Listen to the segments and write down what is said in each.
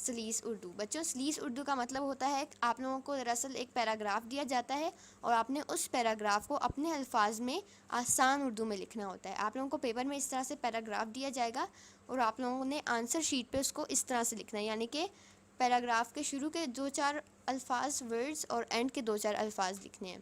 سلیس اردو۔ بچوں سلیس اردو کا مطلب ہوتا ہے کہ آپ لوگوں کو دراصل ایک پیراگراف دیا جاتا ہے اور آپ نے اس پیراگراف کو اپنے الفاظ میں آسان اردو میں لکھنا ہوتا ہے۔ آپ لوگوں کو پیپر میں اس طرح سے پیراگراف دیا جائے گا اور آپ لوگوں نے آنسر شیٹ پہ اس کو اس طرح سے لکھنا ہے، یعنی کہ پیراگراف کے شروع کے 2-4 الفاظ ورڈز اور اینڈ کے 2-4 الفاظ لکھنے ہیں۔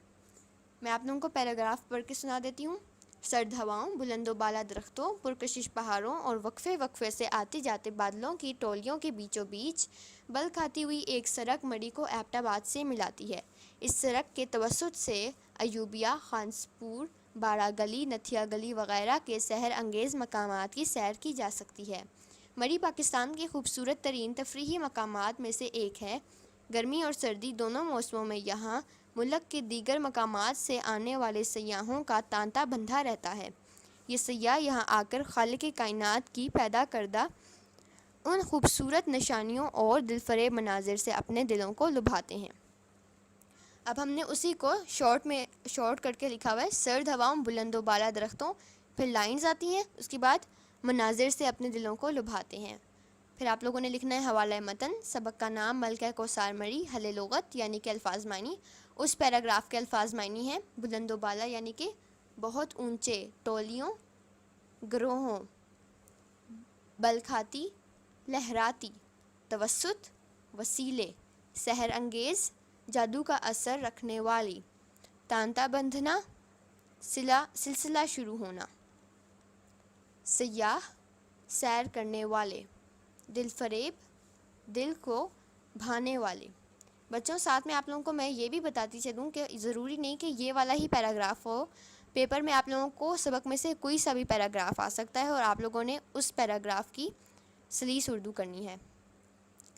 میں آپ لوگوں کو پیراگراف پڑھ کے سنا دیتی ہوں۔ سرد ہواؤں، بلند و بالا درختوں، پرکشش پہاڑوں اور وقفے وقفے سے آتے جاتے بادلوں کی ٹولیوں کے بیچوں بیچ بل کھاتی ہوئی ایک سڑک مڑی کو ایبٹ آباد سے ملاتی ہے۔ اس سڑک کے توسط سے ایوبیہ، خانسپور، بارہ گلی، نتھیا گلی وغیرہ کے سحر انگیز مقامات کی سیر کی جا سکتی ہے۔ مڑی پاکستان کے خوبصورت ترین تفریحی مقامات میں سے ایک ہے۔ گرمی اور سردی دونوں موسموں میں یہاں ملک کے دیگر مقامات سے آنے والے سیاحوں کا تانتا بندھا رہتا ہے۔ یہ سیاح یہاں آ کر خالق کائنات کی پیدا کردہ ان خوبصورت نشانیوں اور دلفریب مناظر سے اپنے دلوں کو لبھاتے ہیں۔ اب ہم نے اسی کو شارٹ کر کے لکھا ہوا ہے، سرد ہواؤں، بلند و بالا درختوں، پھر لائنز آتی ہیں، اس کے بعد مناظر سے اپنے دلوں کو لبھاتے ہیں۔ پھر آپ لوگوں نے لکھنا ہے حوالہ متن، سبق کا نام ملکہ کوثر مری، حل لغت یعنی کہ الفاظ معنی۔ اس پیراگراف کے الفاظ معنی ہیں بلند و بالا یعنی کہ بہت اونچے، ٹولیوں، گروہوں، بل کھاتی، لہراتی، توسط، وسیلے، سحر انگیز، جادو کا اثر رکھنے والی، تانتا بندھنا، سلسلہ شروع ہونا، سیاح، سیر کرنے والے، دل فریب، دل کو بھانے والے۔ بچوں ساتھ میں آپ لوگوں کو میں یہ بھی بتاتی چلوں کہ ضروری نہیں کہ یہ والا ہی پیراگراف ہو، پیپر میں آپ لوگوں کو سبق میں سے کوئی سا بھی پیراگراف آ سکتا ہے اور آپ لوگوں نے اس پیراگراف کی سلیس اردو کرنی ہے۔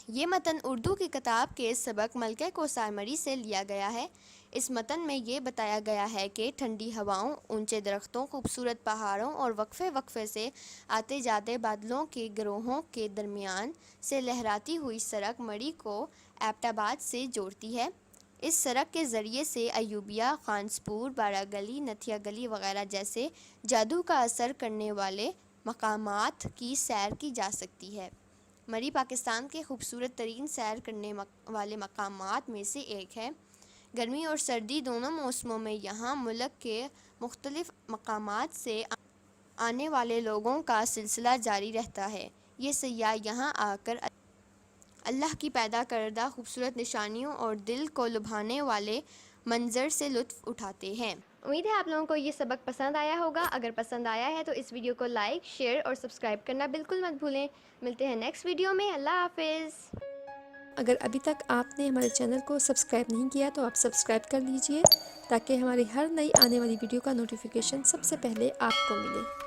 یہ متن اردو کی کتاب کے سبق ملکہ کوثر مری سے لیا گیا ہے۔ اس متن میں یہ بتایا گیا ہے کہ ٹھنڈی ہواؤں، اونچے درختوں، خوبصورت پہاڑوں اور وقفے وقفے سے آتے جاتے بادلوں کے گروہوں کے درمیان سے لہراتی ہوئی سڑک مڑی کو ایبٹ آباد سے جوڑتی ہے۔ اس سڑک کے ذریعے سے ایوبیہ، خانسپور، بارہ گلی، نتھیا گلی وغیرہ جیسے جادو کا اثر کرنے والے مقامات کی سیر کی جا سکتی ہے۔ مری پاکستان کے خوبصورت ترین سیر کرنے والے مقامات میں سے ایک ہے۔ گرمی اور سردی دونوں موسموں میں یہاں ملک کے مختلف مقامات سے آنے والے لوگوں کا سلسلہ جاری رہتا ہے۔ یہ سیاح یہاں آ کر اللہ کی پیدا کردہ خوبصورت نشانیوں اور دل کو لبھانے والے منظر سے لطف اٹھاتے ہیں۔ امید ہے آپ لوگوں کو یہ سبق پسند آیا ہوگا۔ اگر پسند آیا ہے تو اس ویڈیو کو لائک، شیئر اور سبسکرائب کرنا بالکل مت بھولیں۔ ملتے ہیں نیکسٹ ویڈیو میں۔ اللہ حافظ۔ اگر ابھی تک آپ نے ہمارے چینل کو سبسکرائب نہیں کیا تو آپ سبسکرائب کر لیجئے تاکہ ہماری ہر نئی آنے والی ویڈیو کا نوٹیفیکیشن سب سے پہلے آپ کو ملے۔